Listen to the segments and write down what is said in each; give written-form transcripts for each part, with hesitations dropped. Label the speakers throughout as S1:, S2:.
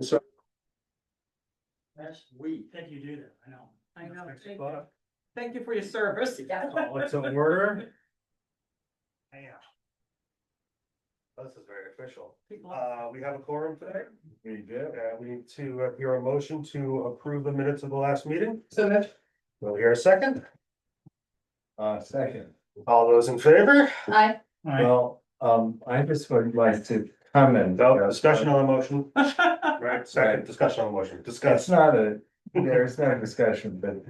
S1: So. Last week.
S2: That you do that, I know.
S3: I know.
S2: Next
S3: Thank
S2: spot.
S3: Thank you for your service.
S1: What's in order?
S2: Yeah.
S1: This is very official.
S3: People-
S1: We have a quorum today.
S4: We do.
S1: We need to hear a motion to approve the minutes of the last meeting.
S3: So that,
S1: We'll hear a second.
S4: Second.
S1: All those in favor?
S3: I,
S4: Well, I just would like to comment.
S1: No, discussion on the motion.
S3: I,
S1: Right, second, discussion on the motion.
S4: It's
S1: Discuss.
S4: not there's no discussion, but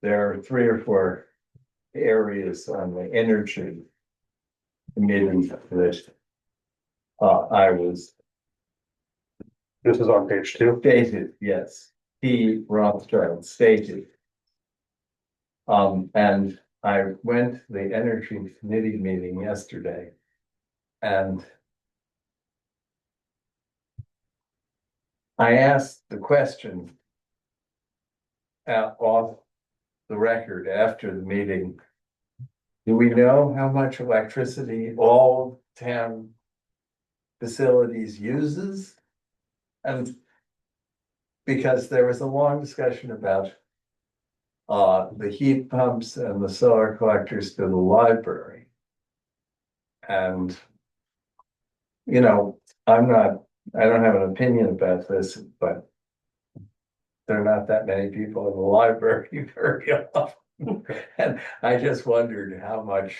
S4: there are 3 or 4 areas on the energy committee that I was
S1: This is on page 2.
S4: stated, yes, P. Rothschild stated. And I went to the energy committee meeting yesterday. And I asked the question off the record after the meeting. Do we know how much electricity all town facilities uses? And because there was a long discussion about the heat pumps and the solar collectors to the library. And, you know, I don't have an opinion about this, but there are not that many people in the library very often. And I just wondered how much.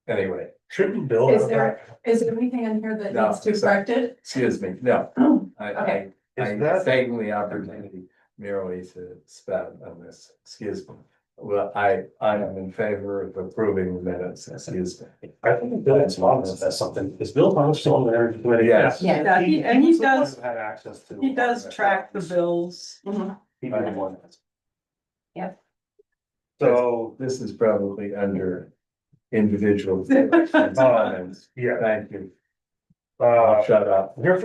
S4: Anyway,
S1: Shouldn't Bill
S3: Is
S1: have
S3: there-
S1: that?
S3: is there anything in here that
S4: No,
S3: needs to be
S4: it's not.
S3: corrected?
S4: excuse me, no,
S3: Oh,
S4: I
S3: okay.
S1: Is that-
S4: taking the opportunity merely to spout on this, excuse me. Well, I am in favor of approving the minutes, excuse me.
S1: I think Bill Thomas has something. Is Bill Thomas still on the energy committee?
S4: Yes.
S3: Yeah,
S1: and he does. Had access to.
S5: He does track the bills.
S3: Mhm.
S1: He did one.
S3: Yep.
S1: So,
S4: This is probably under individual comments.
S1: yeah,
S4: Thank you. I'll shut up.
S1: you're.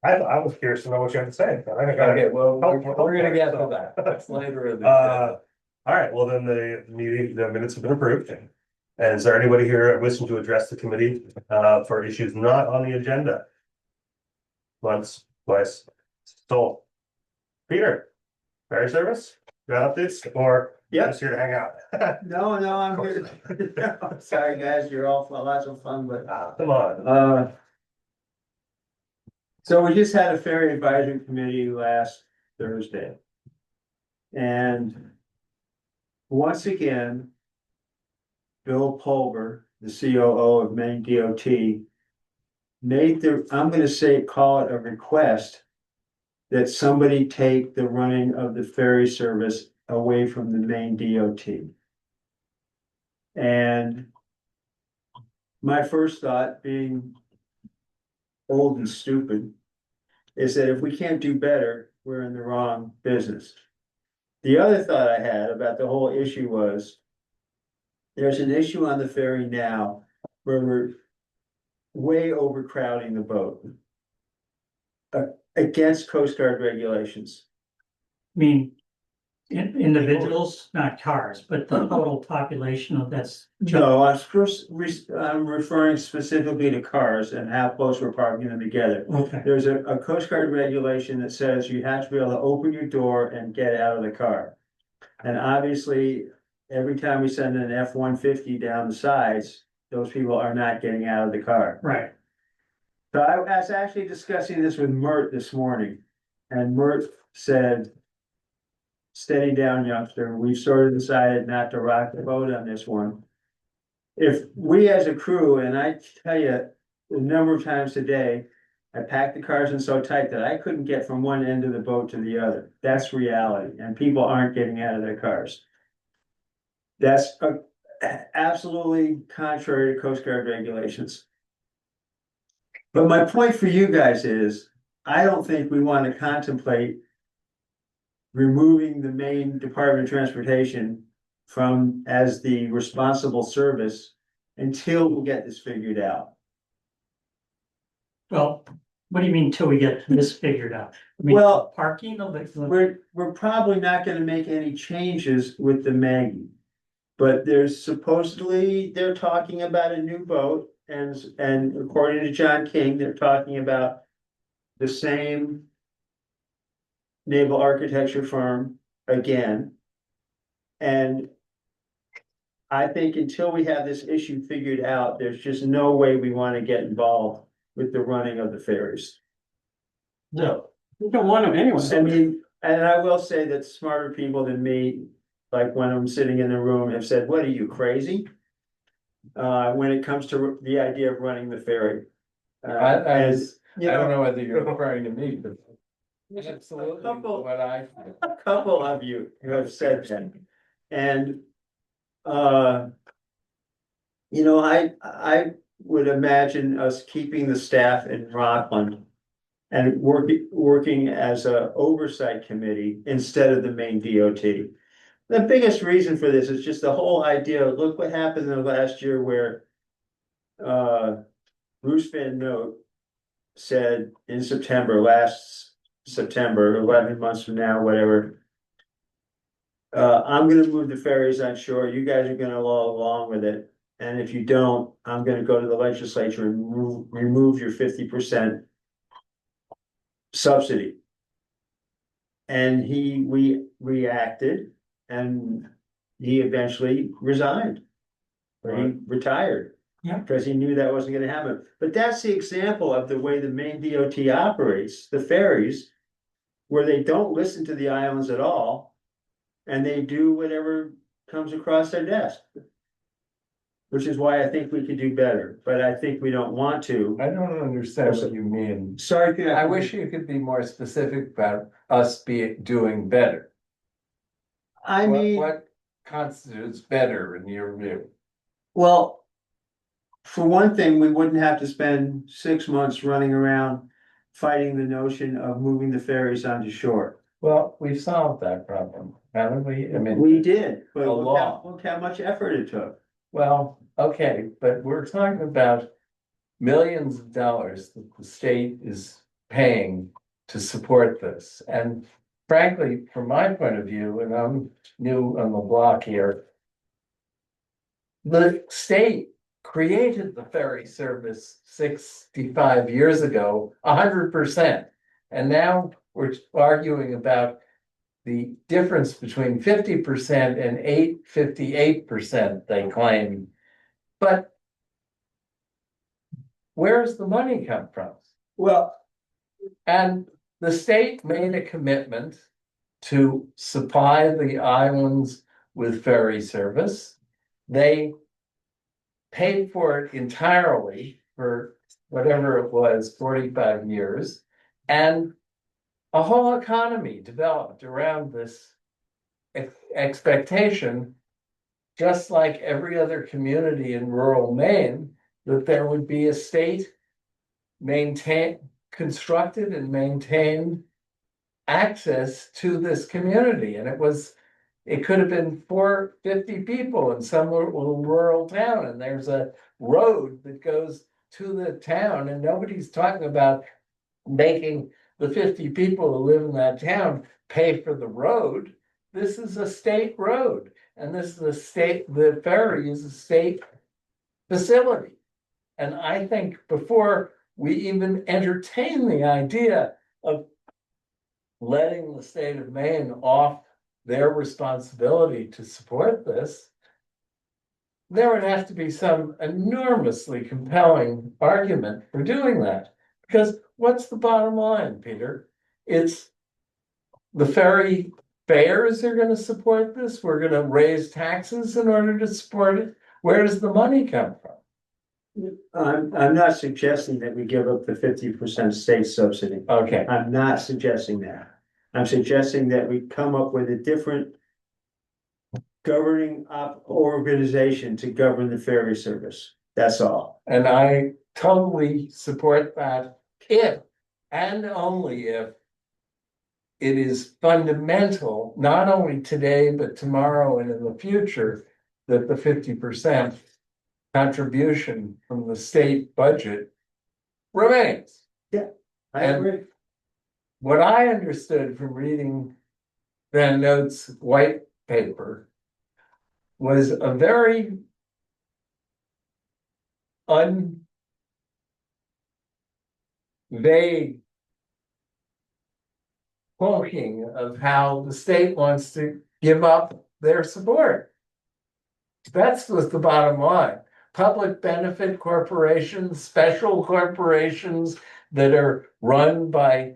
S1: I was curious to know what you had to say. But I think I-
S4: Okay, well, we're gonna get to that. That's later in the.
S1: All right, well, then the minutes have been approved. And is there anybody here wishing to address the committee for issues not on the agenda? Once, twice, so. Peter, ferry service, you got updates or just here to hang out?
S5: No, I'm here. Sorry, guys, you're all lots of fun, but,
S1: Come on.
S5: so we just had a ferry advisory committee last Thursday. And once again, Bill Pulver, the COO of Maine DOT, made I'm gonna say, call it a request that somebody take the running of the ferry service away from the Maine DOT. And my first thought, being old and stupid, is that if we can't do better, we're in the wrong business. The other thought I had about the whole issue was there's an issue on the ferry now where we're way overcrowding the boat against Coast Guard regulations.
S2: I mean, individuals, not cars, but the total population of that's.
S5: No, I'm referring specifically to cars and how close we're parking them together.
S2: Okay,
S5: There's a Coast Guard regulation that says you have to be able to open your door and get out of the car. And obviously, every time we send an F-150 down the sides, those people are not getting out of the car.
S2: right.
S5: So I was actually discussing this with Mert this morning, and Mert said, steady down, youngster, we've sort of decided not to rock the boat on this one. If we as a crew, and I tell you, a number of times today, I packed the cars in so tight that I couldn't get from one end of the boat to the other. That's reality, and people aren't getting out of their cars. That's absolutely contrary to Coast Guard regulations. But my point for you guys is, I don't think we want to contemplate removing the Maine Department of Transportation from as the responsible service until we get this figured out.
S2: Well, what do you mean till we get this figured out? I mean,
S5: Well,
S2: parking of it.
S5: We're probably not gonna make any changes with the Maggie. But there's supposedly, they're talking about a new boat and according to John King, they're talking about the same naval architecture firm again. And I think until we have this issue figured out, there's just no way we want to get involved with the running of the ferries.
S1: No,
S3: You don't want them anyway.
S5: I mean, and I will say that smarter people than me, like when I'm sitting in the room, have said, what are you, crazy? When it comes to the idea of running the ferry. As, you
S4: I don't
S5: know,
S4: know whether you're referring to me, but. Absolutely,
S5: couple-
S4: what I.
S5: a couple of you who have said that. And, you know, I would imagine us keeping the staff in Rockland and working as a oversight committee instead of the main DOT. The biggest reason for this is just the whole idea, look what happened in the last year where Bruce Van Note said in September, last September, 11 months from now, whatever. I'm gonna move the ferries on shore, you guys are gonna go along with it. And if you don't, I'm gonna go to the legislature and remove your 50% subsidy. And we reacted and he eventually resigned. Or he retired.
S2: Yeah.
S5: Because he knew that wasn't gonna happen. But that's the example of the way the main DOT operates, the ferries, where they don't listen to the islands at all. And they do whatever comes across their desk. Which is why I think we could do better, but I think we don't want to.
S4: I don't understand what you mean.
S5: Sorry. Peter.
S4: I wish you could be more specific about us doing better.
S5: I mean,
S4: What constitutes better in your view?
S5: well. For one thing, we wouldn't have to spend 6 months running around fighting the notion of moving the ferries onto shore.
S4: Well, we've solved that problem, haven't we? I mean.
S5: We did, but
S4: A lot.
S5: look how much effort it took.
S4: Well, okay, but we're talking about millions of dollars that the state is paying to support this. And frankly, from my point of view, and I'm new on the block here, the state created the ferry service 65 years ago, 100%. And now we're arguing about the difference between 50% and 58%, they claim. But where's the money come from?
S5: Well,
S4: And the state made a commitment to supply the islands with ferry service. They paid for it entirely for whatever it was, 45 years. And a whole economy developed around this expectation, just like every other community in rural Maine, that there would be a state constructed and maintained access to this community. And it could have been 450 people in some rural town, and there's a road that goes to the town, and nobody's talking about making the 50 people who live in that town pay for the road. This is a state road, and this is the ferry is a state facility. And I think before we even entertain the idea of letting the state of Maine off their responsibility to support this, there would have to be some enormously compelling argument for doing that. Because what's the bottom line, Peter? It's the ferry fares are going to support this. We're going to raise taxes in order to support it. Where does the money come from?
S5: I'm not suggesting that we give up the 50% state subsidy.
S4: Okay,
S5: I'm not suggesting that. I'm suggesting that we come up with a different governing organization to govern the ferry service. That's all.
S4: and I totally support that if and only if it is fundamental, not only today, but tomorrow and in the future, that the 50% contribution from the state budget remains.
S5: I
S4: And-
S5: agree.
S4: What I understood from reading Van Note's white paper was a very vague poking of how the state wants to give up their support. That's was the bottom line. Public benefit corporations, special corporations that are run by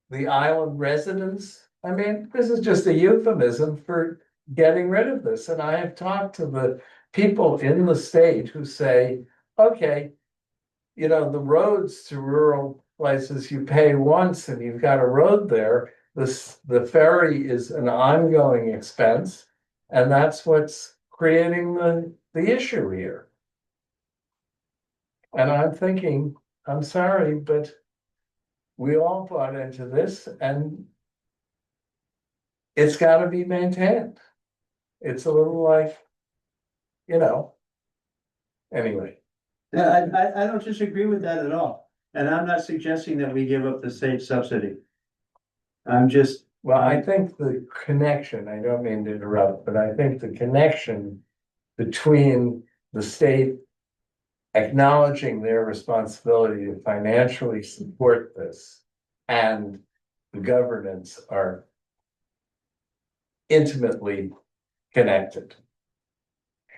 S4: the island residents. I mean, this is just a euphemism for getting rid of this. And I have talked to the people in the state who say, okay, you know, the roads to rural places, you pay once and you've got a road there. The ferry is an ongoing expense. And that's what's creating the issue here. And I'm thinking, I'm sorry, but we all bought into this and it's gotta be maintained. It's a little like, you know. Anyway,
S5: Yeah, I don't disagree with that at all, and I'm not suggesting that we give up the state subsidy. I'm just,
S4: well, I think the connection, I don't mean to interrupt, but I think the connection between the state acknowledging their responsibility to financially support this and the governance are intimately connected.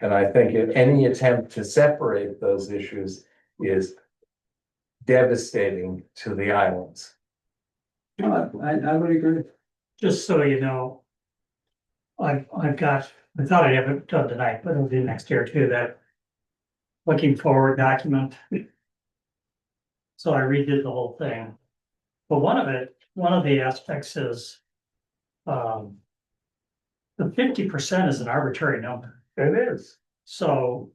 S4: And I think any attempt to separate those issues is devastating to the islands.
S5: I would agree.
S2: Just so you know. I thought I'd have it done tonight, but it'll be next year too, that. Looking forward document. So I redid the whole thing. But one of the aspects is. The 50% is an arbitrary number,
S4: It is.
S2: so.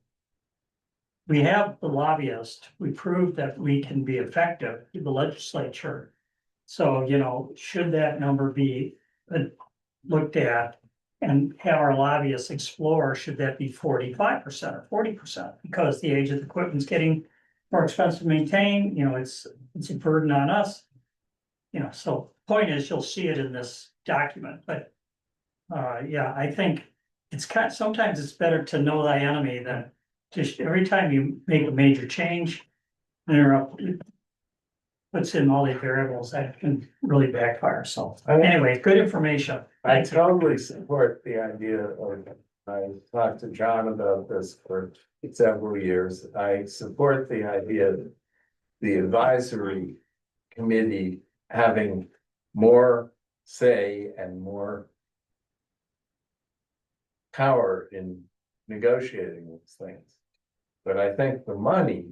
S2: We have the lobbyist, we proved that we can be effective in the legislature. So, you know, should that number be looked at and have our lobbyists explore, should that be 45% or 40%? Because the age of the equipment's getting more expensive to maintain, you know, it's a burden on us. You know, so point is, you'll see it in this document, but yeah, I think it's sometimes it's better to know thy enemy than just every time you make a major change, interrupt. Puts in all these variables that can really backfire, so anyway, good information.
S4: I totally support the idea of, I talked to John about this for several years. I support the idea of the advisory committee having more say and more power in negotiating these things. But I think the money,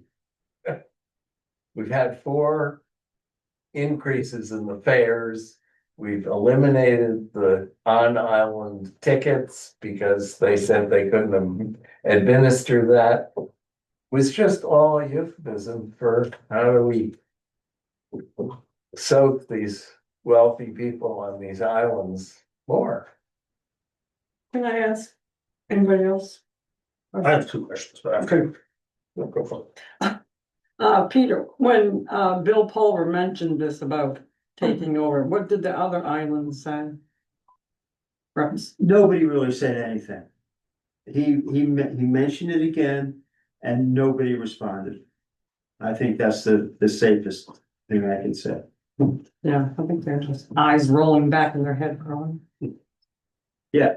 S4: we've had 4 increases in the fares. We've eliminated the on-island tickets because they said they couldn't administer that. It was just all a euphemism for how do we soak these wealthy people on these islands more.
S3: Can I ask anybody else?
S1: I have 2 questions, but I'm gonna go for it.
S6: Peter, when Bill Pulver mentioned this about taking over, what did the other islands say?
S5: Nobody really said anything. He mentioned it again and nobody responded. I think that's the safest thing I can say.
S6: Yeah, I think they're just eyes rolling back in their head growing.
S5: Yeah,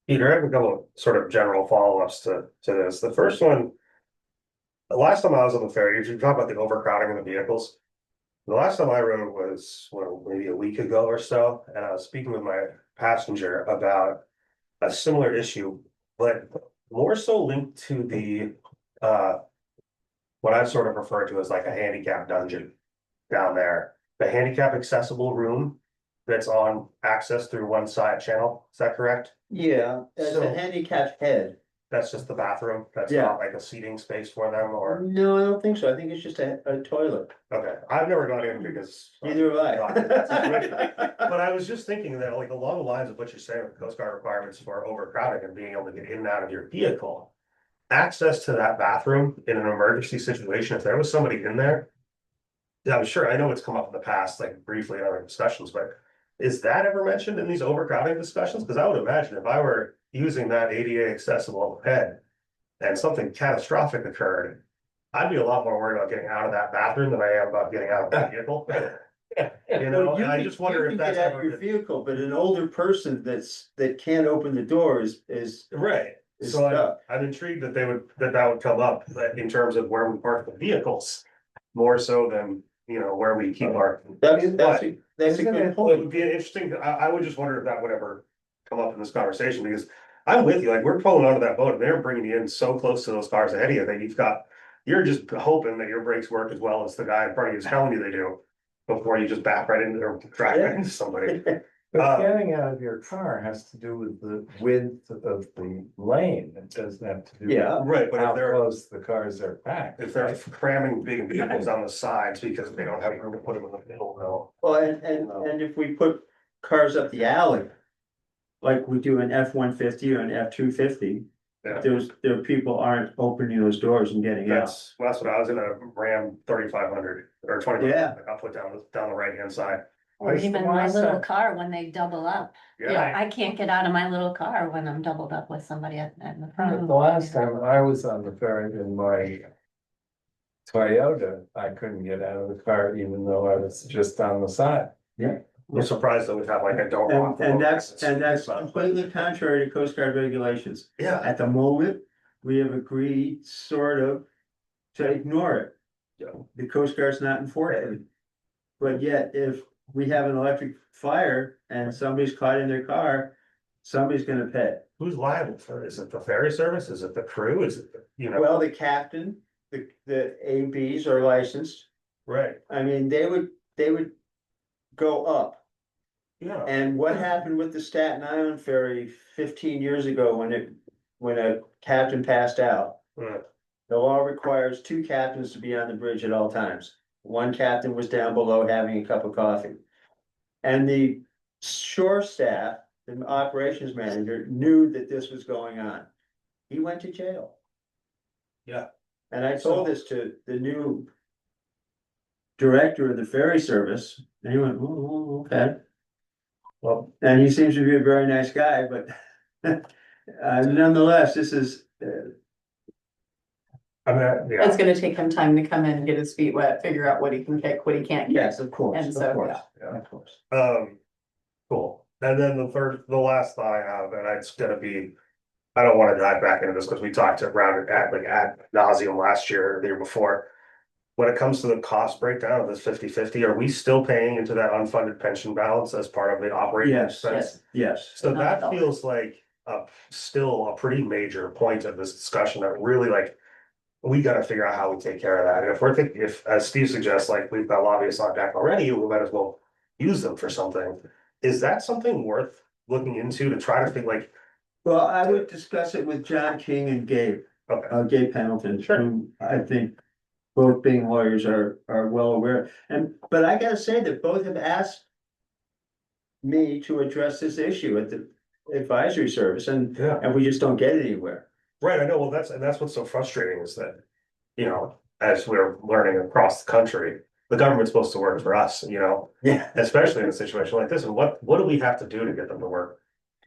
S1: Peter, I have a couple of sort of general follow-ups to this. The first one. The last time I was on the ferry, you talk about the overcrowding of the vehicles. The last time I rode was, well, maybe a week ago or so, and I was speaking with my passenger about a similar issue, but more so linked to the what I've sort of referred to as like a handicap dungeon down there. The handicap accessible room that's on access through one side channel. Is that correct?
S5: yeah, it's
S1: So-
S5: a handicap head.
S1: That's just the bathroom. That's
S5: Yeah.
S1: not like a seating space for them or,
S5: No, I don't think so. I think it's just a toilet.
S1: okay, I've never gone in because.
S5: Neither have I.
S1: But I was just thinking that like along the lines of what you're saying with Coast Guard requirements for overcrowding and being able to get in and out of your vehicle. Access to that bathroom in an emergency situation, if there was somebody in there. Yeah, I'm sure, I know it's come up in the past, like briefly in other discussions, but is that ever mentioned in these overcrowding discussions? Because I would imagine if I were using that ADA accessible head. And something catastrophic occurred, I'd be a lot more worried about getting out of that bathroom than I am about getting out of that vehicle. You know,
S5: Well,
S1: and I
S5: can-
S1: just wonder
S5: you
S1: if
S5: can
S1: that's
S5: get out
S1: ever
S5: your
S1: been-
S5: vehicle, but an older person that can't open the door is
S1: right.
S5: is
S1: So
S5: tough.
S1: I'm intrigued that that would come up, that in terms of where we park the vehicles. More so than, you know, where we keep our.
S5: That's a
S4: Isn't
S5: good
S4: it-
S1: It
S5: point.
S1: would be an interesting, I would just wonder if that would ever come up in this conversation, because I'm with you, like, we're pulling onto that boat, and they're bringing you in so close to those cars ahead of you, that you're just hoping that your brakes work as well as the guy in front of you is telling you they do. Before you just back right into or drive right into somebody.
S4: But getting out of your car has to do with the width of the lane. It doesn't have to do. with
S5: Yeah.
S1: Right, but
S4: How
S1: if they're,
S4: close the cars are packed.
S1: if they're cramming big vehicles on the sides because they don't have room to put them in the middle, though.
S5: Well, and if we put cars up the alley. Like we do an F-150 or an F-250,
S1: Yeah.
S5: there people aren't opening those doors and getting out.
S1: That's what I was in a Ram 3500 or 20.
S5: Yeah.
S1: I'll put down the right hand side.
S7: Or
S4: Where's the
S7: even my
S4: last
S7: little
S4: time-
S7: car when they double up.
S1: Yeah,
S7: I can't get out of my little car when I'm doubled up with somebody at the front.
S4: The last time I was on the ferry in my Toyota, I couldn't get out of the car even though I was just on the side.
S1: I'm surprised that we have like a door. lock.
S5: And that's completely contrary to Coast Guard regulations.
S1: Yeah,
S5: At the moment, we have agreed sort of to ignore it.
S1: Yeah.
S5: The Coast Guard's not enforcing it. But yet, if we have an electric fire and somebody's caught in their car, somebody's gonna pay.
S1: who's liable for it? Is it the ferry service? Is it the crew? Is it,
S5: Well, the captain, the ABs are licensed.
S1: right,
S5: I mean, they would go up.
S1: yeah.
S5: And what happened with the Staten Island ferry 15 years ago when a captain passed out?
S1: Right.
S5: The law requires 2 captains to be on the bridge at all times. One captain was down below having a cup of coffee. And the shore staff, the operations manager, knew that this was going on. He went to jail.
S1: Yeah.
S5: And I told this to the new director of the ferry service, and he went, oh, okay.
S1: Well,
S5: And he seems to be a very nice guy, but nonetheless, this is,
S1: I mean, yeah,
S3: It's gonna take him time to come in and get his feet wet, figure out what he can kick, what he can't kick.
S5: yes, of course,
S3: And
S5: of
S3: so,
S5: course,
S1: yeah.
S5: of course.
S1: Cool. And then the last thought I have, and it's gonna be, I don't wanna dive back into this because we talked around it ad nauseum last year or the year before. When it comes to the cost breakdown of this 50/50, are we still paying into that unfunded pension balance as part of the operating
S5: Yes.
S1: expense?
S5: Yes,
S1: So
S7: Not
S1: that
S7: at all.
S1: feels like still a pretty major point of this discussion that really like. We gotta figure out how we take care of that. And if we're thinking, if, as Steve suggests, like we've got lobbyists on deck already, we might as well use them for something. Is that something worth looking into to try to think like,
S5: well, I would discuss it with John King and Gabe,
S1: okay,
S5: Gabe Pendleton,
S1: Sure.
S5: who I think both being lawyers are well aware. But I gotta say that both have asked me to address this issue at the advisory service, and
S1: yeah,
S5: we just don't get anywhere.
S1: right, I know, well, that's what's so frustrating is that. You know, as we're learning across the country, the government's supposed to work for us, you know,
S5: Yeah.
S1: especially in a situation like this, and what do we have to do to get them to work?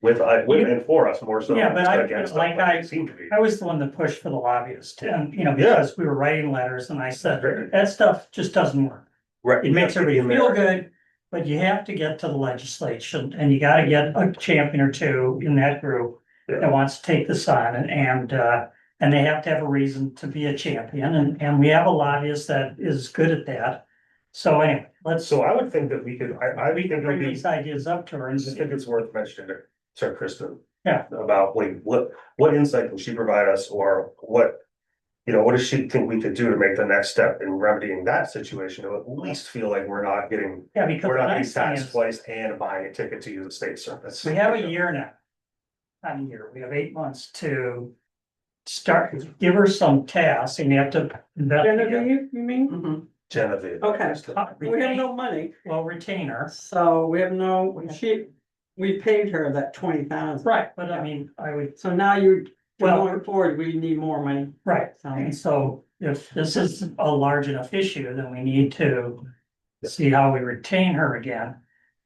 S1: With and for us more so.
S2: Yeah, but
S1: than
S2: I-
S1: against
S2: like
S1: them,
S2: I-
S1: they seem to be.
S2: I was the one that pushed for the lobbyist and,
S1: Yeah.
S2: because we were writing letters and I said, that stuff just doesn't work.
S1: Right.
S2: It makes everybody
S1: In
S2: feel
S1: there.
S2: good, but you have to get to the legislation and you gotta get a champion or two in that group
S1: Yeah.
S2: that wants to take this on and they have to have a reason to be a champion and we have a lobbyist that is good at that. So anyway,
S1: So I would think that we could, I
S2: we
S1: think
S2: can
S1: it would
S2: bring
S1: be,
S2: these ideas up to her
S1: I
S2: and
S1: just think it's worth mentioning to Kristen.
S2: Yeah.
S1: About like, what insight can she provide us, or what, you know, what does she think we could do to make the next step in remedying that situation, to at least feel like we're not getting,
S2: yeah, because
S1: we're
S2: the
S1: not getting
S2: nice thing
S1: taxed
S2: is,
S1: twice and buying a ticket to use the state service.
S2: we have a year now. Not a year, we have 8 months to start, give her some tasks and you have to investigate.
S6: Genevieve, you mean?
S3: Mhm.
S1: Genevieve.
S6: Okay, we have no money,
S2: Well, retain her,
S6: so we have no, we paid her that 20,000.
S2: right, but I mean, I would,
S6: So now you're,
S2: Well-
S6: going forward, we need more money.
S2: right, and so if this is a large enough issue, then we need to. See how we retain her again,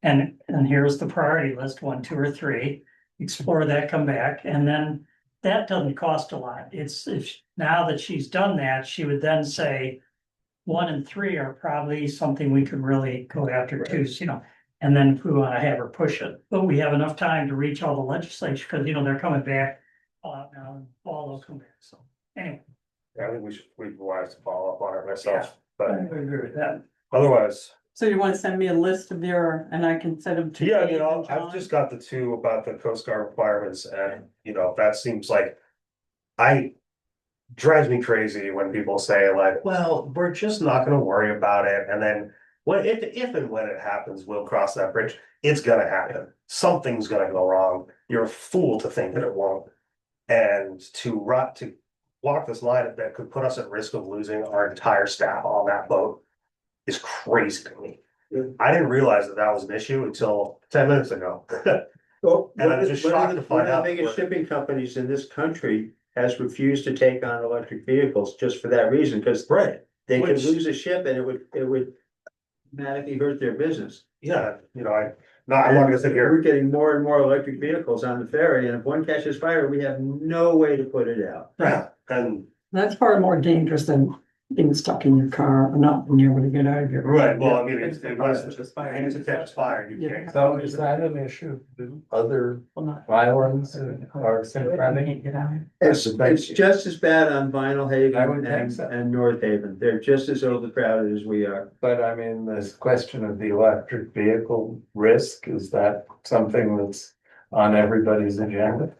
S2: and here's the priority list, 1, 2, or 3, explore that, come back, and then. That doesn't cost a lot, it's, if, now that she's done that, she would then say. 1 and 3 are probably something we could really go after too, you know. And then if we wanna have her push it, but we have enough time to reach all the legislature, cause you know, they're coming back. Now, all those come back, so, anyway,
S1: I think we'd be wise to follow up on it myself,
S2: I
S1: but
S2: agree with that.
S1: otherwise.
S6: So you wanna send me a list of your, and I can send them to.
S1: Yeah,
S6: Dave and
S1: I've
S6: John?
S1: just got the two about the Coast Guard requirements and, that seems like. Drives me crazy when people say like, well, we're just not gonna worry about it, and then. If and when it happens, we'll cross that bridge, it's gonna happen, something's gonna go wrong, you're a fool to think that it won't. And to walk this line that could put us at risk of losing our entire staff on that boat. Is crazy to me. I didn't realize that was an issue until 10 minutes ago.
S5: Well,
S1: And I'm just shocked to
S5: one
S1: find
S5: of
S1: out
S5: the biggest
S1: we're-
S5: shipping companies in this country has refused to take on electric vehicles just for that reason, because
S1: Right,
S5: they could
S1: Which-
S5: lose a ship and it would dramatically hurt their business.
S1: yeah, I'm not gonna sit here.
S5: We're getting more and more electric vehicles on the ferry, and if one catches fire, we have no way to put it out.
S1: Yeah, and
S6: That's far more dangerous than being stuck in your car or not being able to get out of your.
S1: right, well, I mean, it was, once it catches fire, you can't.
S4: So is that an issue? Other islands are confronting?
S5: It's just as bad on Vinyl
S4: I would
S5: Haven
S4: think so.
S5: and North Haven. They're just as overcrowded as we are.
S4: But I mean, this question of the electric vehicle risk, is that something that's on everybody's agenda?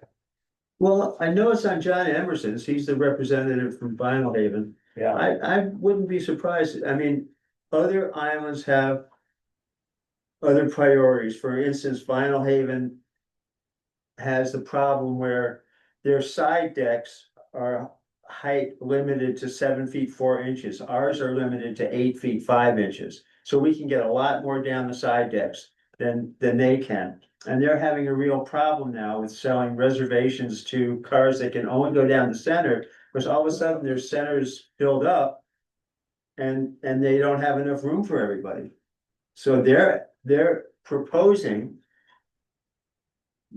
S5: Well, I know it's on John Emerson's. He's the representative from Vinyl Haven.
S4: Yeah,
S5: I wouldn't be surprised. I mean, other islands have other priorities. For instance, Vinyl Haven has the problem where their side decks are height limited to 7 feet 4 inches. Ours are limited to 8 feet 5 inches. So we can get a lot more down the side decks than they can. And they're having a real problem now with selling reservations to cars that can only go down the center, because all of a sudden their centers filled up. And they don't have enough room for everybody. So they're proposing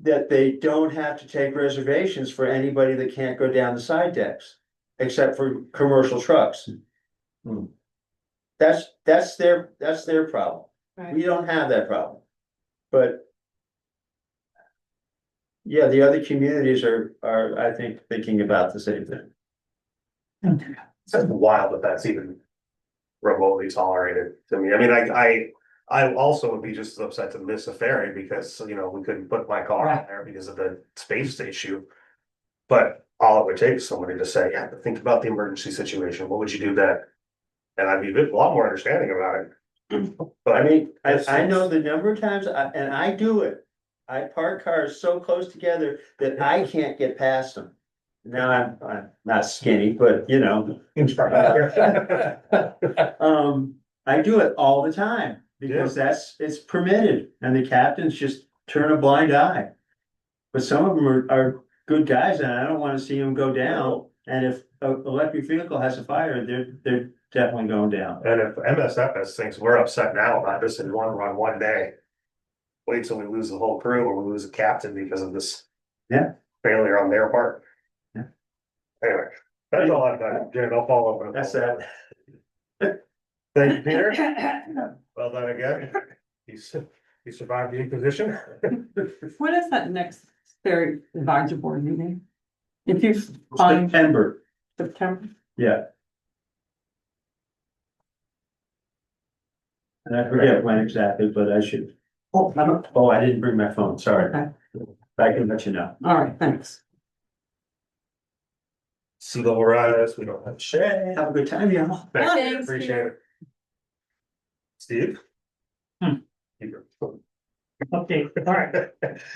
S5: that they don't have to take reservations for anybody that can't go down the side decks, except for commercial trucks. That's their problem. We don't have that problem. But yeah, the other communities are, I think, thinking about the same thing.
S1: It's just wild that that's even remotely tolerated to me. I mean, I also would be just as upset to miss a ferry because, we couldn't put my car on there because of the space issue. But all it would take is somebody to say, yeah, but think about the emergency situation. What would you do then? And I'd be a lot more understanding about it. But
S5: I mean, I know the number of times, and I do it. I park cars so close together that I can't get past them. Now I'm not skinny, but I do it all the time because it's permitted and the captains just turn a blind eye. But some of them are good guys and I don't wanna see them go down. And if an electric vehicle has a fire, they're definitely going down.
S1: And if MSFS thinks we're upset now about this in one day. Wait till we lose the whole crew or we lose a captain because of this.
S5: Yeah.
S1: Failure on their part.
S5: Yeah.
S1: Anyway, that's all I've got. Janet, I'll follow up.
S5: That's that.
S1: Thank you, Peter. Well done again. You survived the Inquisition.
S6: When is that next ferry advisory board meeting? If you find
S5: September,
S6: September,
S5: yeah. And I forget when exactly, but I should. Oh, I didn't bring my phone, sorry.
S6: okay,
S5: I can let you know.
S6: all right, thanks.
S1: Sea level rise, we don't have shade.
S5: Have a good time, y'all.
S1: Thank you,
S7: Thanks,
S1: appreciate it. Steve?
S2: Hmm.
S1: Peter.
S2: Okay, all right.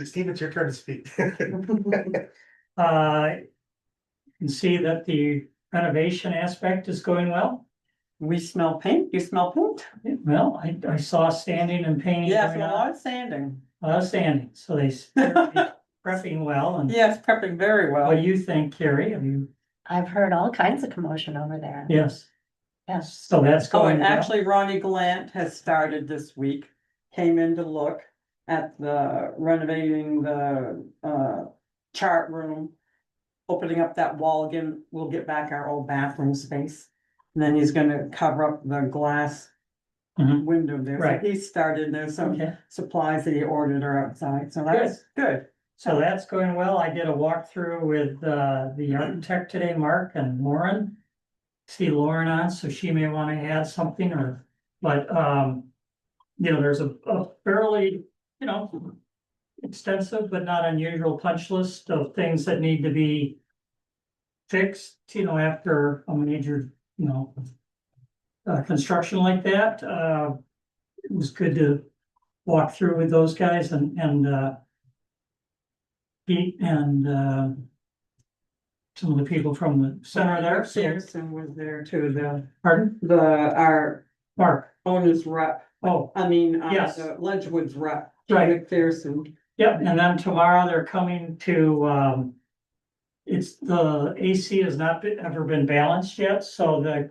S1: Steve, it's your turn to speak.
S2: You can see that the renovation aspect is going well.
S6: We smell paint, you smell paint?
S2: Well, I saw sanding and painting.
S6: Yes,
S2: going
S6: a
S2: on.
S6: lot of sanding.
S2: A lot of sanding, so they prepping well, and
S6: Yes, prepping very
S2: what
S6: well.
S2: do you think, Carrie? Have you,
S7: I've heard all kinds of commotion over there.
S2: yes,
S7: Yes.
S2: so that's
S6: Oh,
S2: going
S6: and
S2: well.
S6: actually Ronnie Glant has started this week, came in to look at the renovating the chart room. Opening up that wall again, we'll get back our old bathroom space. And then he's gonna cover up the glass
S2: Mhm.
S6: window there. So
S2: Right.
S6: he started, there's some
S2: Okay,
S6: supplies that he ordered are outside, so that's good.
S2: so that's going well. I did a walkthrough with the architect today, Mark and Lauren. See Lauren on, so she may want to add something or, but you know, there's a fairly, you know, extensive but not unusual punch list of things that need to be fixed, you know, after a major, you know, construction like that. It was good to walk through with those guys and Pete and some of the people from the center there. So,
S6: Pearson was there too,
S2: pardon,
S6: our
S2: Mark.
S6: owner's rep,
S2: Oh, Yes.
S6: the Ledgewood's rep.
S2: Right.
S6: McPherson.
S2: yep. And then tomorrow they're coming to it's the AC has not ever been balanced yet, so the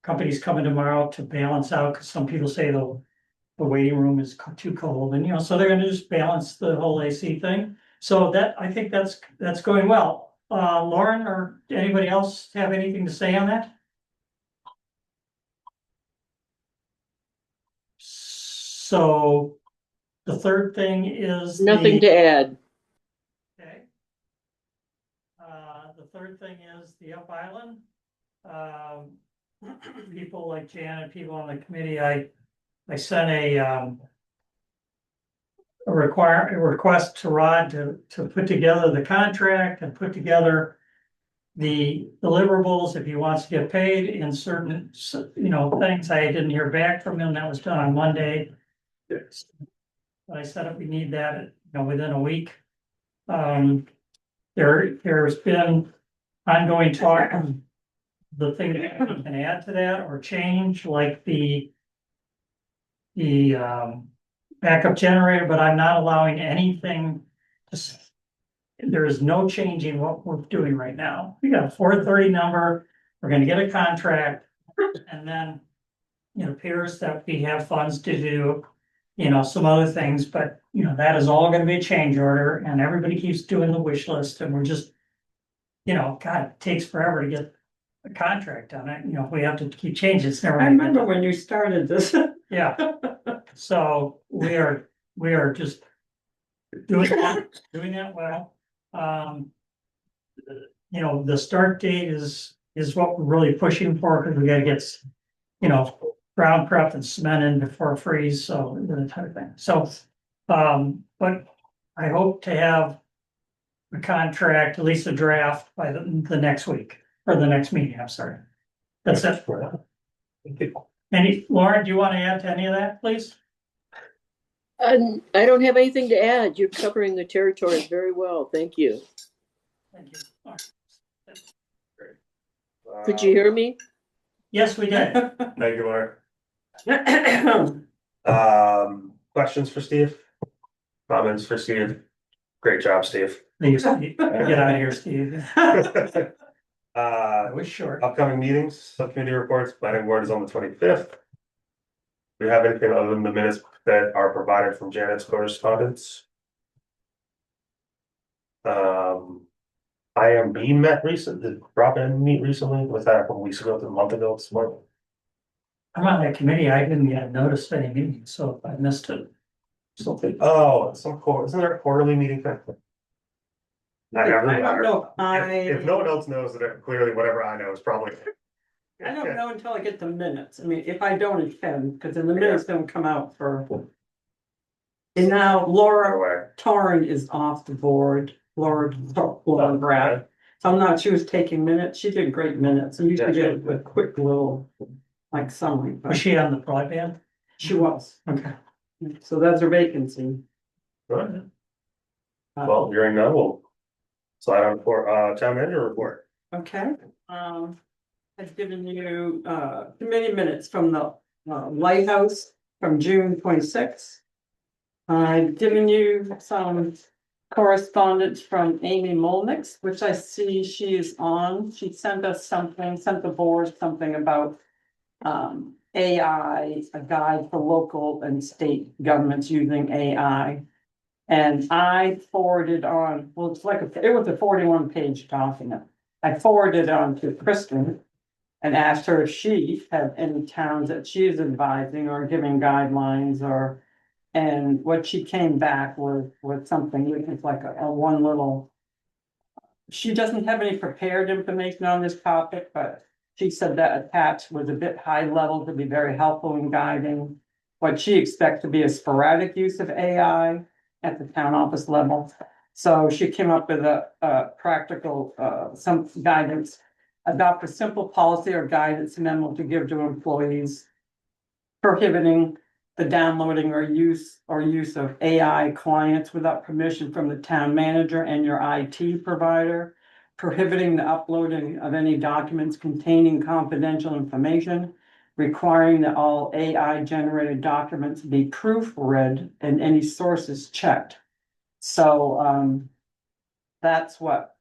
S2: company's coming tomorrow to balance out, because some people say the waiting room is too cold, and you know, so they're gonna just balance the whole AC thing. So that, I think that's going well. Lauren or anybody else have anything to say on that? So the third thing is
S8: Nothing to add.
S2: Okay. The third thing is the Up Island. People like Janet, people on the committee, I sent a request to Rod to put together the contract and put together the deliverables if he wants to get paid in certain, you know, things. I didn't hear back from him. That was done on Monday. But I said, we need that, you know, within a week. There's been ongoing talk. The thing that we can add to that or change, like the backup generator, but I'm not allowing anything. There is no changing what we're doing right now. We got a 430 number. We're gonna get a contract, and then it appears that we have funds to do, you know, some other things, but you know, that is all gonna be a change order, and everybody keeps doing the wish list, and we're just, you know, God, it takes forever to get a contract on it. You know, if we have to keep changing, it's never.
S6: I remember when you started this.
S2: Yeah, so we are just doing that well. You know, the start date is what we're really pushing for, because we gotta get, you know, ground prep and cement in before freeze, so that type of thing. So, but I hope to have a contract, at least a draft, by the next week, or the next meeting, I'm sorry. That's it. Lauren, do you want to add to any of that, please?
S8: I don't have anything to add. You're covering the territory very well. Thank you.
S2: Thank you.
S8: Could you hear me?
S2: Yes, we did.
S1: Thank you, Lauren. Questions for Steve? Comments for Steve? Great job, Steve.
S2: Get out of here, Steve. I was short.
S1: Upcoming meetings, subcommittee reports, planning board is on the 25th. Do we have anything other than the minutes that are provided from Janet's correspondence? IMB met recently, did Robin meet recently? Was that a couple weeks ago, a month ago, this month?
S2: I'm on that committee. I didn't get notice any meetings, so I missed it.
S1: Something, isn't there a quarterly meeting thing?
S6: I don't know,
S1: If no one else knows, that clearly whatever I know is probably.
S6: I don't know until I get the minutes. I mean, if I don't attend, because then the minutes don't come out for. And now Laura Torrin is off the board, Laura Brad. So I'm not, she was taking minutes. She did great minutes, and you should get a quick little, like summary,
S2: Was
S6: but
S2: she on the broadband?
S6: she was.
S2: Okay.
S6: So that's her vacancy.
S1: Right. Well, hearing none, we'll slide on for town manager report.
S6: Okay, I've given you, committee minutes from the, Lighthouse from June 26th. I've given you some correspondence from Amy Molnix, which I see she is on. She sent us something, sent the board something about, AI, a guide for local and state governments using AI. And I forwarded on, well, it was a 41-page document. I forwarded on to Kristen. and asked her if she had any towns that she is advising or giving guidelines or. And what she came back with something, which is like a one little. She doesn't have any prepared information on this topic, but she said that attached was a bit high level to be very helpful in guiding. What she expects to be a sporadic use of AI at the town office level. So she came up with a practical, some guidance. Adopt a simple policy or guidance memo to give to employees. Prohibiting the downloading or use of AI clients without permission from the town manager and your IT provider. Prohibiting the uploading of any documents containing confidential information. Requiring that all AI generated documents be proofread and any sources checked. So, that's what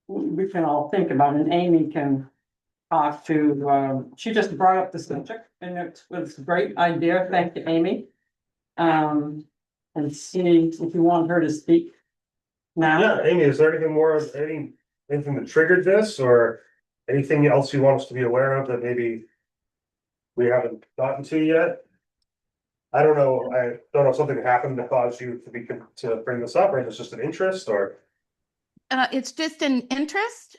S6: we can all think about, and Amy can talk to, she just brought up the subject, and it was a great idea, thank you, Amy. And see if you want her to speak now.
S1: Yeah, Amy, is there anything more, anything that triggered this, or anything else you want us to be aware of that maybe we haven't gotten to yet? I don't know if something happened that caused you to bring this up, or if it's just an interest, or.
S9: It's just an interest.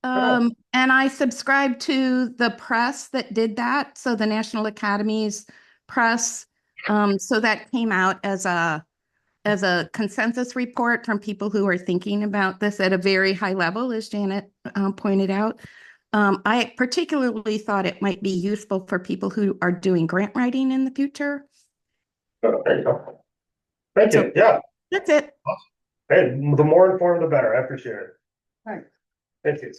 S1: Oh.
S9: And I subscribe to the press that did that. So the National Academy's press. So that came out as a consensus report from people who are thinking about this at a very high level, as Janet pointed out. I particularly thought it might be useful for people who are doing grant writing in the future.
S1: Oh, there you go. Thank you,
S9: So-
S1: yeah,
S9: That's it.
S1: hey, the more informed, the better, I appreciate it.
S6: Right.
S1: Thank you.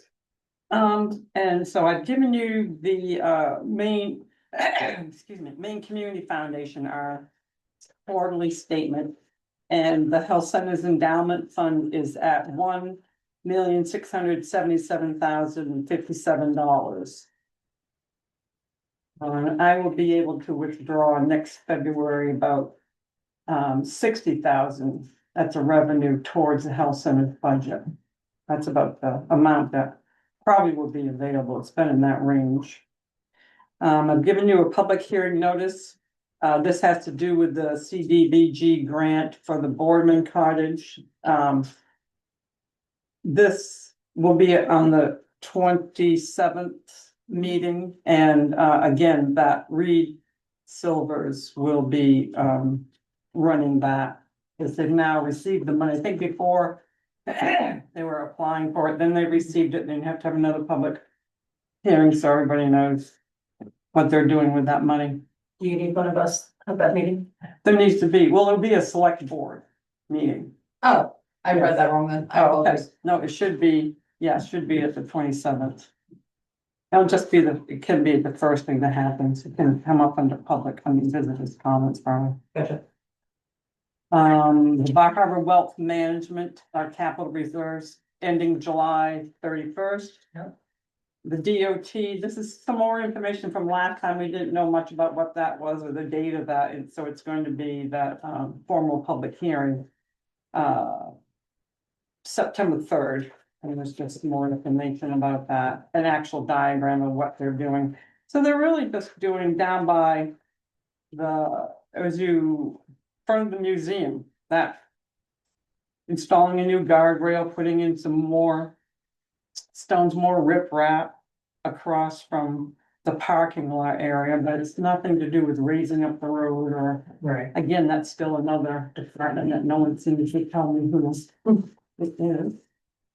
S6: And so I've given you the main, excuse me, Maine Community Foundation, our quarterly statement. And the Health Centers Endowment Fund is at $1,677,057. I will be able to withdraw next February about 60,000. That's a revenue towards the health center's budget. That's about the amount that probably will be available. It's been in that range. I've given you a public hearing notice. This has to do with the CDBG grant for the Boardman Cottage. This will be on the 27th meeting, and again, that Reed Silvers will be running that, because they've now received the money. I think before they were applying for it, then they received it, then you have to have another public hearing, so everybody knows what they're doing with that money.
S3: Do you need one of us at that meeting?
S6: There needs to be, well, it'll be a select board meeting.
S3: Oh, I read that wrong then. I
S6: Oh, okay,
S3: apologize.
S6: no, it should be, yeah, it should be at the 27th. It'll just be it can be the first thing that happens. It can come up under public, visitors' comments, probably.
S3: Gotcha.
S6: The Bar Harbor Wealth Management, our capital reserves ending July 31st.
S3: Yep.
S6: The DOT, this is some more information from last time. We didn't know much about what that was or the date of that, and so it's going to be that formal public hearing. September 3rd, and there's just more information about that, an actual diagram of what they're doing. So they're really just doing down by front of the museum, that installing a new guardrail, putting in some more stones, more riprap across from the parking lot area, but it's nothing to do with raising up the road or,
S3: Right.
S6: again, that's still another department that no one seems to tell me who it is.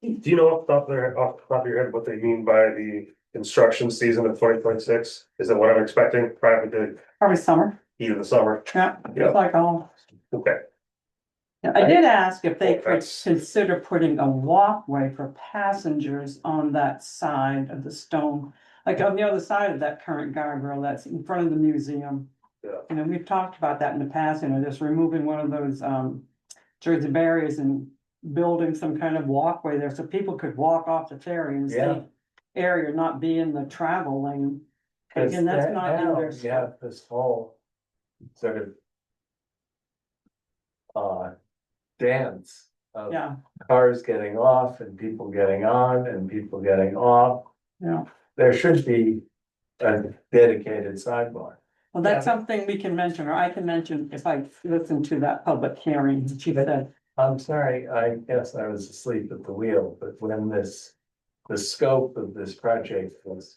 S1: Do you know off the top of your head what they mean by the construction season of 2026? Is that what I'm expecting prior to the
S6: Probably summer,
S1: heat of the summer?
S6: yeah,
S1: Yeah.
S6: it's like, oh.
S1: Okay,
S6: Yeah, I did ask if they
S1: Well,
S6: could
S1: that's-
S6: consider putting a walkway for passengers on that side of the stone. Like on the other side of that current guardrail that's in front of the museum.
S1: Yeah.
S6: You know, we've talked about that in the past, just removing one of those Jersey barriers and building some kind of walkway there so people could walk off the ferry and
S4: Yeah.
S6: stay area, not be in the travel lane. But
S4: Cause
S6: again, that's not in
S4: now
S6: their.
S4: you have this whole sort of dance of
S6: Yeah,
S4: cars getting off and people getting on and people getting off.
S6: yeah.
S4: there should be a dedicated sidebar.
S6: Well, that's something we can mention, or I can mention if I listen to that public hearing, she said.
S4: I'm sorry, I guess I was asleep at the wheel, but when the scope of this project was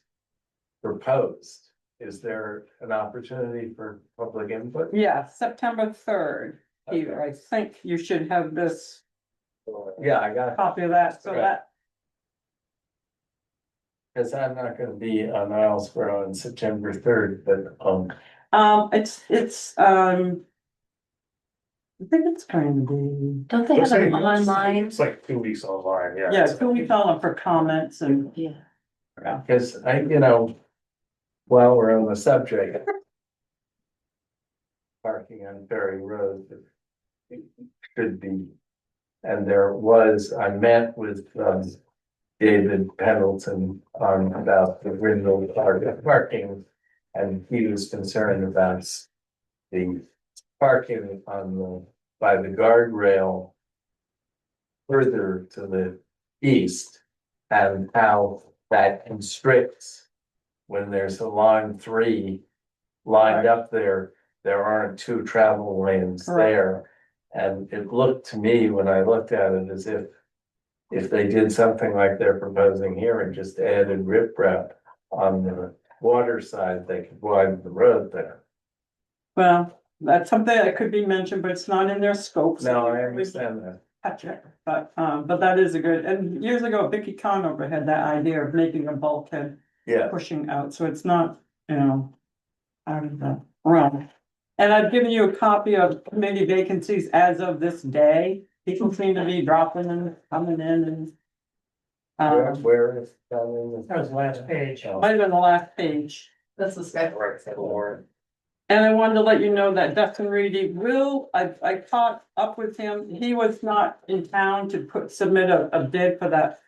S4: proposed, is there an opportunity for public input?
S6: Yeah, September 3rd, Peter, I think you should have this
S4: Yeah, I got,
S6: copy of that, so
S4: Right.
S6: that,
S4: because I'm not gonna be on Islesboro on September 3rd, but,
S6: it's, I think it's going to be,
S7: Don't they have them online?
S1: It's like 2 weeks online, yeah.
S6: yeah, so we call them for comments and,
S7: Yeah.
S6: yeah.
S4: because while we're on the subject. Parking on Ferry Road, it should be. And I met with, David Pendleton on about the window parking. And he was concerned about the parking by the guardrail. Further to the east and how that constricts. When there's a line 3 lined up there aren't 2 travel lanes there. And it looked to me, when I looked at it, as if they did something like they're proposing here and just added riprap on the water side, they could widen the road there.
S6: Well, that's something that could be mentioned, but it's not in their scope. so
S4: No, I
S6: we
S4: understand that.
S6: touch it, but that is a good, and years ago, Vicky Conover had that idea of making a bulkhead
S4: Yeah,
S6: pushing out, so it's not, out of the realm. And I've given you a copy of committee vacancies as of this day. People seem to be dropping and coming in and.
S4: where is that in
S2: That was the last page.
S6: Might have been the last page.
S3: That's the schedule.
S6: And I wanted to let you know that Dustin Reedy I caught up with him. He was not in town to submit a bid for that.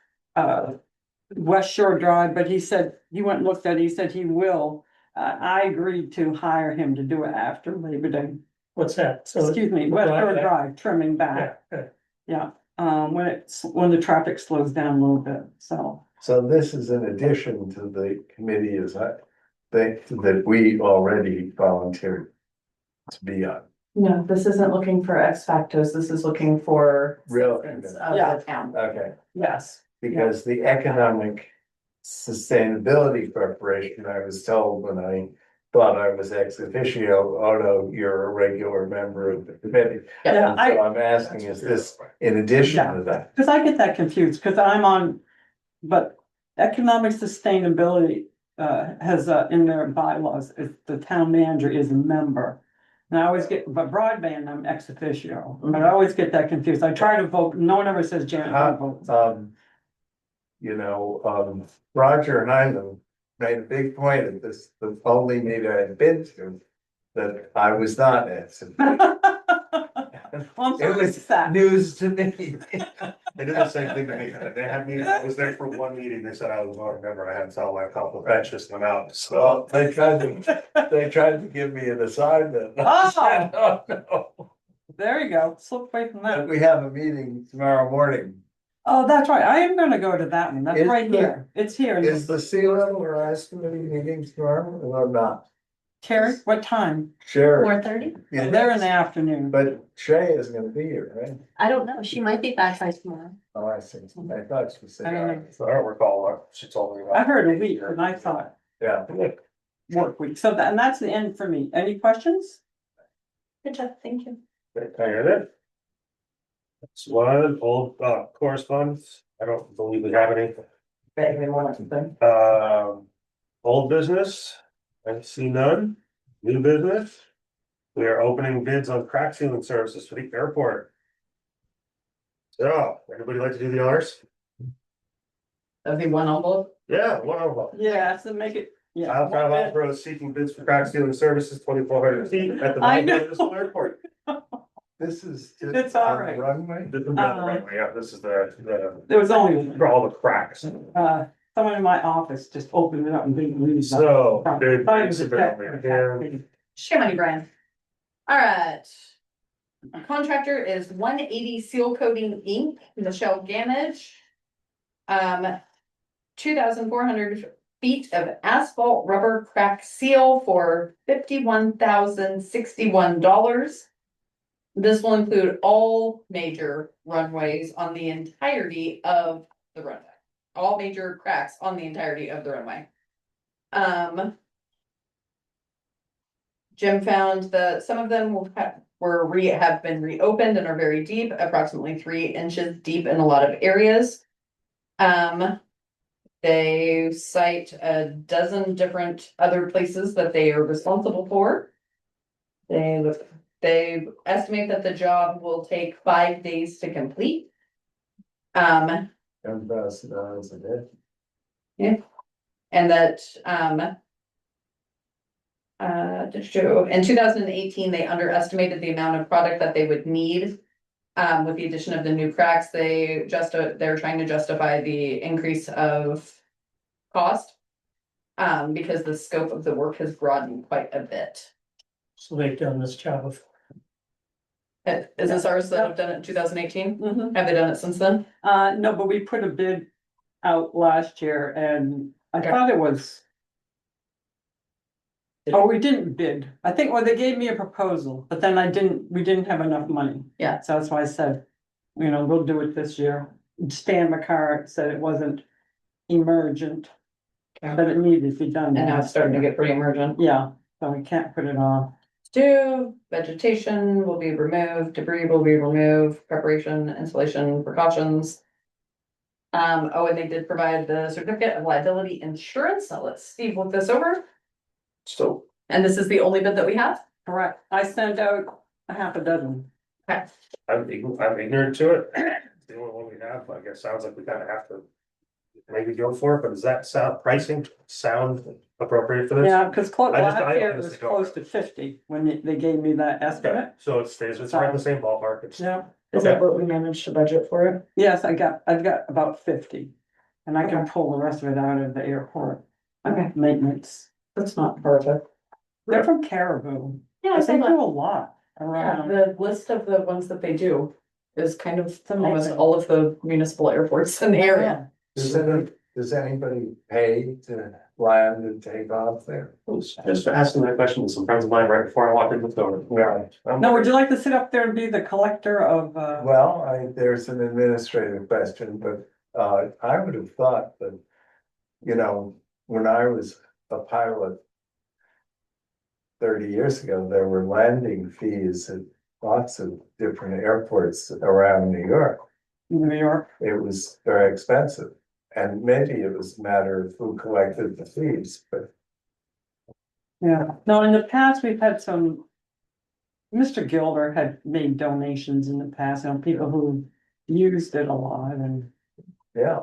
S6: West Shore Drive, but he said, he went and looked at it, he said he will. I agreed to hire him to do it after Labor Day.
S2: What's that? So,
S6: Excuse me, West Shore Drive, trimming
S2: yeah,
S6: back,
S2: good.
S6: yeah. When the traffic slows down a little bit, so.
S4: So this is in addition to the committee that we already volunteered to be on.
S3: No, this isn't looking for ex factos, this is looking for.
S4: Really?
S3: citizens of
S6: Yeah.
S3: the town.
S4: Okay,
S6: Yes.
S4: because the Economic Sustainability Corporation, I was told when I thought I was ex officio, oh no, you're a regular member of the committee.
S6: Yeah,
S4: And so I'm asking, is this in addition to that?
S6: Cause I get that confused, cause I'm on, but economic sustainability, has, in their bylaws, if the town manager is a member. And I always get, but broadband, I'm ex officio, but I always get that confused. I try to vote, no one ever says Janet votes.
S4: Roger Hyman made a big point of this, the only meeting I had been to, that I was not at.
S6: Well, I'm
S4: It
S6: sorry,
S4: was
S6: it's that.
S4: news to me.
S1: They did the same thing to me. They had me, I was there for one meeting. They said I was a voting member. I had to tell my compliments just went out. So
S4: Well, they tried to give me an assignment. I said, "Oh, no."
S6: There you go, slip away from
S4: But
S6: that.
S4: we have a meeting tomorrow morning.
S6: Oh, that's right, I am gonna go to that one, that's
S4: Is
S6: right
S4: the-
S6: here, it's here.
S4: Is the sea level rise committee meeting tomorrow or not?
S6: Terry, what time?
S4: Sure.
S7: 4:30?
S4: Yeah,
S6: They're in the afternoon.
S4: But Shay is gonna be here, right?
S7: I don't know. She might be back by tomorrow.
S4: Oh, I see. I thought she said.
S6: I don't know.
S1: I don't recall what she told me about.
S6: I heard a week and I thought
S4: Yeah.
S6: work week, so that, and that's the end for me, any questions?
S7: Good job, thank you.
S1: I heard it. That's one, old correspondence. I don't believe we have any. Old business, I see none. New business. We are opening bids on crack sealing services for the airport. So, anybody like to do the honors?
S3: That'd be one envelope.
S1: Yeah, one of them.
S6: Yeah, so make it, yeah.
S1: I'll try to offer us seeking bids for crack sealing services, 2,400 feet at the
S6: I know.
S1: Municipal Airport.
S4: This is. just
S6: It's all
S1: Uh,
S4: on the
S6: right.
S4: Runway.
S1: This is the runway, yeah, this is the,
S6: There was only,
S1: for all the cracks.
S6: someone in my office just opened it up and didn't read it.
S1: So, there-
S6: Thought it was a
S1: it's about
S6: check.
S1: there.
S3: Shame on you, Brian. All right. Contractor is 180 Seal Coating Inc., Michelle Gamage. $2,400 feet of asphalt rubber crack seal for $51,061. This will include all major runways on the entirety of the runway. All major cracks on the entirety of the runway. Jim found that some of them have been reopened and are very deep, approximately 3 inches deep in a lot of areas. They cite a dozen different other places that they are responsible for. They estimate that the job will take 5 days to complete.
S4: $10,000 a day.
S3: And that, in 2018, they underestimated the amount of product that they would need. With the addition of the new cracks, they're trying to justify the increase of cost. Because the scope of the work has broadened quite a bit.
S2: So they've done this job before.
S3: Is this ours that have done it in 2018?
S6: Mhm.
S3: Have they done it since then?
S6: No, but we put a bid out last year and I
S3: Okay.
S6: thought it was. Oh, we didn't bid. I think, well, they gave me a proposal, but then we didn't have enough money.
S3: Yeah.
S6: So that's why I said, we'll do it this year. Stan McCarr said it wasn't emergent. But it needed to be done.
S3: And now it's starting to get pretty emergent.
S6: Yeah, so we can't put it on.
S3: Vegetation will be removed, debris will be removed, preparation, installation, precautions. And they did provide the certificate of liability insurance. I'll let Steve look this over.
S1: So,
S3: And this is the only bid that we have?
S6: Correct. I sent out a half a dozen.
S3: Okay.
S1: I'm ignorant to it. It's the only one we have, I guess, sounds like we kind of have to maybe go for it, but does that pricing sound appropriate for this?
S6: Yeah, because
S1: I
S6: last year it
S1: honestly
S6: was
S1: don't.
S6: close to 50 when they gave me that
S1: Okay,
S6: estimate.
S1: so it's right in the same ballpark. It's-
S6: Yeah.
S3: Is that what we managed to budget for it?
S6: Yes, I've got about 50. And I can pull the rest of it out of the airport.
S3: Okay.
S6: Maintenance.
S3: That's not perfect.
S6: They're from Caribou.
S3: Yeah,
S6: But they
S3: so
S6: do a lot
S3: yeah,
S6: around.
S3: the list of the ones that they do is kind of almost all of the municipal airports in the area.
S4: Does anybody pay to land and take off there?
S1: Just asking that question to some friends of mine right before I walked in the door.
S4: Yeah.
S6: Now, would you like to sit up there and be the collector of,
S4: Well, there's an administrative question, but I would have thought that, when I was a pilot 30 years ago, there were landing fees at lots of different airports around New York.
S6: New York?
S4: It was very expensive. And maybe it was a matter of who collected the fees, but
S6: Yeah, no, in the past, we've had some. Mr. Gilder had made donations in the past, people who used it a lot and,
S4: yeah.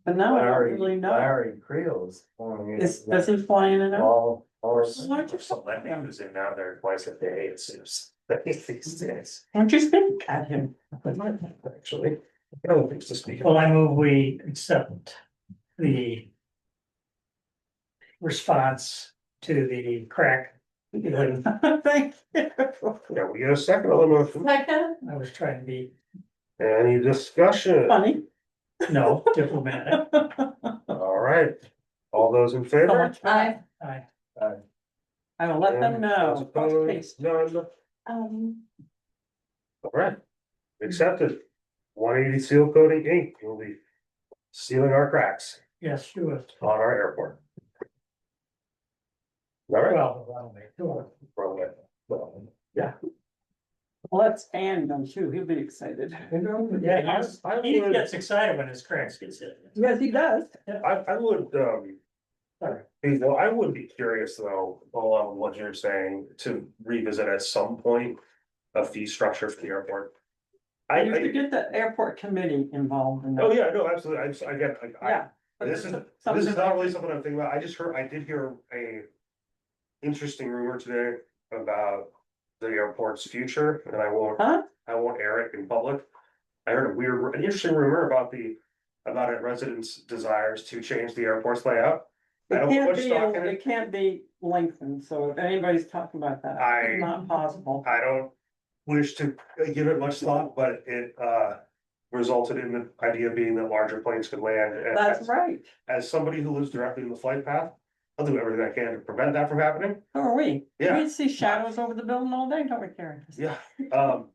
S6: but now I don't really know.
S4: Larry Creel is flying in.
S6: Does he fly in and out?
S4: All.
S1: Something who's in now there twice a day, it seems. These days,
S6: Don't you speak at him?
S1: actually. I don't think to speak.
S2: Well, I move we accept the response to the crack.
S6: Thank you.
S1: Yeah, we get a second on the motion.
S3: Second,
S2: I was trying to be,
S1: Any discussion?
S6: Funny.
S2: no, diplomatic.
S1: All right, all those in favor?
S3: I,
S2: I,
S6: I will let them
S1: And
S6: know.
S1: those opposed? None. All right, accepted. 180 Seal Coating Inc. will be sealing our cracks
S2: yes, sure.
S1: on our airport. All right. Well, yeah.
S6: Well, that's Ann done too. He'll be excited.
S2: Yeah,
S1: I
S2: he
S1: would-
S2: gets excited when his cracks gets hit.
S6: Yes, he does.
S1: I would, I would be curious though, along with what you're saying, to revisit at some point a fee structure for the airport.
S6: You should get the airport committee involved in that.
S1: Oh, yeah, no, absolutely, I get,
S6: Yeah.
S1: this is not really something I'm thinking about, I did hear a interesting rumor today about the airport's future, and I
S6: Huh?
S1: won't air it in public. I heard an interesting rumor about a resident's desires to change the airport's layout. I don't put stock in
S6: It
S1: it,
S6: can't be lengthened, so if anybody's talking about that, it's not possible.
S1: I don't wish to give it much thought, but resulted in the idea being that larger planes could land. And
S6: That's right.
S1: as somebody who lives directly in the flight path, I'll do everything I can to prevent that from happening.
S6: Who are we?
S1: Yeah.
S6: We see shadows over the building all day, don't we, Karen?
S1: Yeah,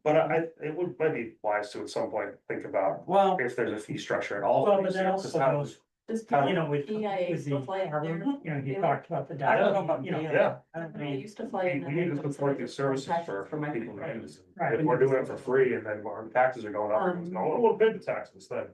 S1: but it would, might be wise to at some point think about
S6: Well,
S1: if there's a fee structure at all.
S2: Well, but that also goes,
S3: Just
S2: you know, with
S3: EIA
S2: the
S3: fly out there.
S2: harbor, you know, you talked about the.
S6: I don't know about
S2: you know,
S6: DIA.
S1: Yeah.
S3: I used to fly.
S1: We need to support these services for
S3: my
S1: people to use.
S2: Right.
S1: If we're doing it for free and then our taxes are going up, it's no, we'll pay the taxes then.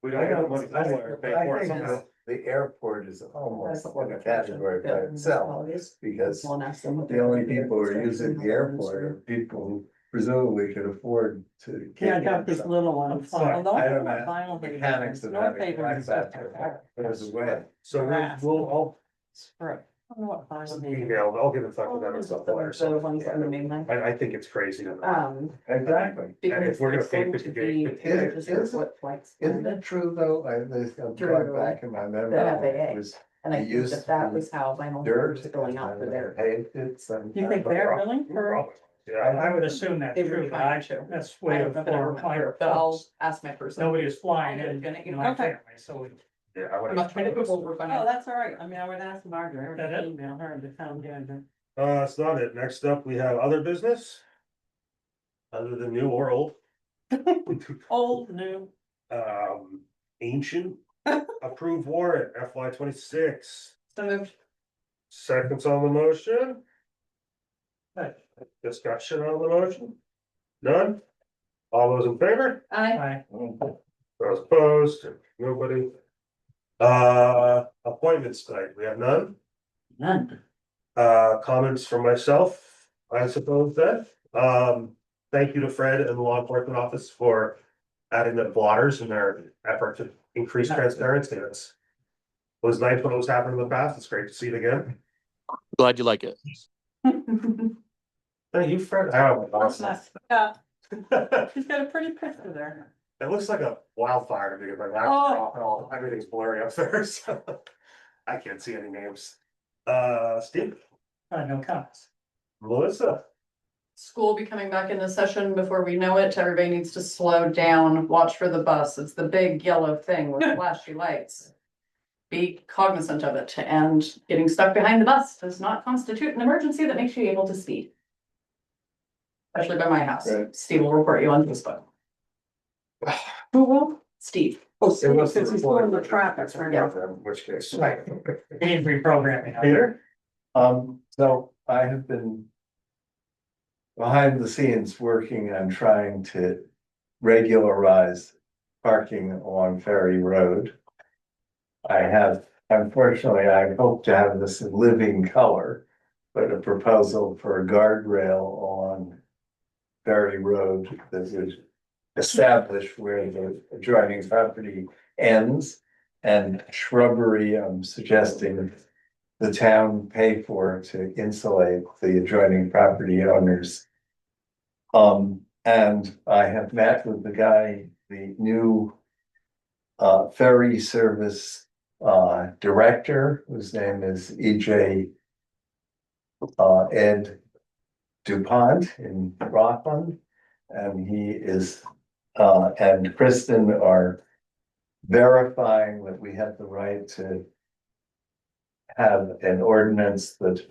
S1: We don't have money somewhere to pay for it somehow.
S4: The airport is almost in a category by itself, because the only people who are using the airport are people who presumably could afford to.
S6: yeah, I got these little ones.
S1: Fine.
S6: Although
S4: I don't
S6: want
S4: know,
S6: vinyl babies,
S4: mechanics of
S6: North
S4: having
S6: Haven
S4: like
S6: is
S4: that,
S6: different.
S4: there's a way.
S1: So we'll, I'll
S6: Right. I don't know what vinyl babies.
S1: email, I'll get in touch with them and stuff later, so
S3: ones on the mainland.
S1: I think it's crazy.
S4: Exactly.
S1: And if we're gonna pay 50
S4: Isn't it true though, I'm going back in my memory, it was
S3: And I
S4: They
S3: think
S4: used
S3: that that
S4: to
S3: was how vinyl
S4: dirt.
S3: was going out for their.
S4: Paved it some.
S6: You think they're billing for?
S1: Yeah,
S2: I would assume that's
S3: They were
S2: true, but
S3: trying to.
S2: that's
S3: I
S2: way
S3: don't know if I
S2: before
S3: remember,
S2: my
S3: but I'll
S2: folks.
S3: ask my person.
S2: Nobody was flying
S3: I'm
S2: in
S3: gonna, you know,
S2: my
S6: Okay.
S2: family, so.
S1: yeah, I would.
S3: I'm not trying to go over
S6: Oh,
S3: vinyl.
S6: that's all right. I mean, I would ask Margaret, I
S2: That
S6: would
S2: it?
S6: email her to tell them.
S1: That's not it. Next up, we have other business. Other than new or old,
S6: Old, new.
S1: ancient, approved warrant FY 26.
S3: So moved.
S1: Seconds on the motion,
S2: Right.
S1: discussion on the motion? None? All those in favor?
S3: I,
S1: Those opposed? Nobody? Appointments tonight, we have none?
S6: None.
S1: Comments from myself, I suppose then. Thank you to Fred and the law enforcement office for adding the blotters in their effort to increase transparency. It's was nice when it was happening in the past. It's great to see it again.
S10: Glad you like it.
S1: Thank you, Fred. Oh, awesome.
S6: Yeah, she's got a pretty picture there.
S1: It looks like a wildfire to me, but everything's blurry up there, so I can't see any names. Steve,
S2: No comments.
S1: Melissa,
S3: school will be coming back into session before we know it. Everybody needs to slow down, watch for the bus. It's the big yellow thing with flashy lights. Be cognizant of it, and getting stuck behind the bus does not constitute an emergency that makes you able to speed. Especially by my house.
S4: Right.
S3: Steve will report you on Facebook.
S6: Who will?
S3: Steve.
S6: Oh,
S4: It was
S6: since he's pulling the traffic, right?
S4: Yeah, in which case.
S2: Right. Need reprogramming.
S1: Peter,
S4: So I have been. Behind the scenes, working on trying to regularize parking along Ferry Road. I have, unfortunately, I hope to have this in living color, but a proposal for a guardrail on Ferry Road that would establish where the adjoining property ends, and shrubbery, I'm suggesting the town pay for to insulate the adjoining property owners. And I have met with the guy, the new ferry service director, whose name is EJ Ed DuPont in Rockland. And he is and Kristen are verifying that we have the right to have an ordinance that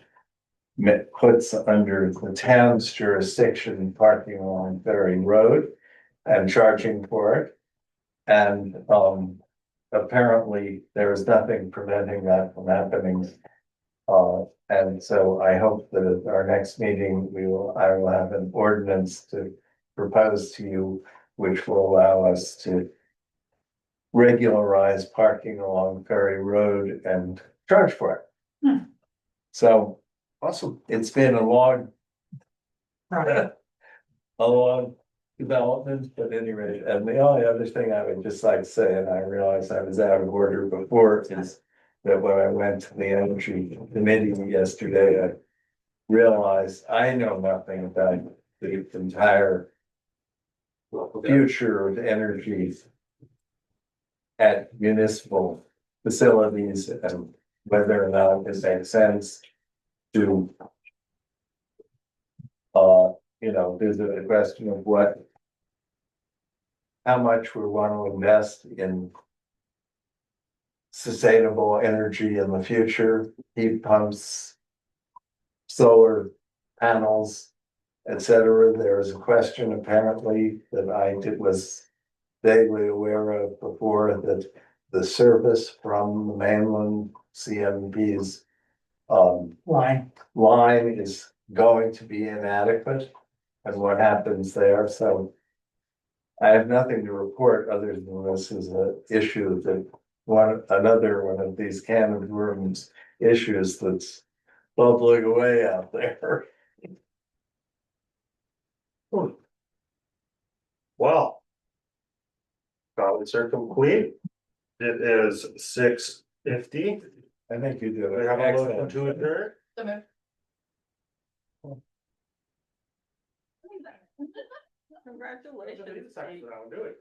S4: puts under the town's jurisdiction parking along Ferry Road and charging for it. And apparently there is nothing preventing that from happening. And so I hope that at our next meeting, I will have an ordinance to propose to you, which will allow us to regularize parking along Ferry Road and charge for it. So
S1: awesome.
S4: it's been a long
S2: Right.
S4: a long development, but anyway, and the only other thing I would just like to say, and I realized I was out of order before, is that when I went to the energy committee yesterday, I realized I know nothing about the entire future of energy at municipal facilities and whether or not it makes sense to there's a question of how much we want to invest in sustainable energy in the future, heat pumps, solar panels, etc. There is a question apparently that was vaguely aware of before, that the service from the mainland CMP's
S2: Line.
S4: line is going to be inadequate, and what happens there, so. I have nothing to report other than this is an issue that another one of these can of worms issues that's bubbling away out there.
S1: Well. Comments are complete. It is 6:50.
S4: I think you do
S1: We
S4: it
S1: have a motion
S4: excellent.
S1: to adjourn.
S3: So moved.
S6: Congratulations.
S1: Do it.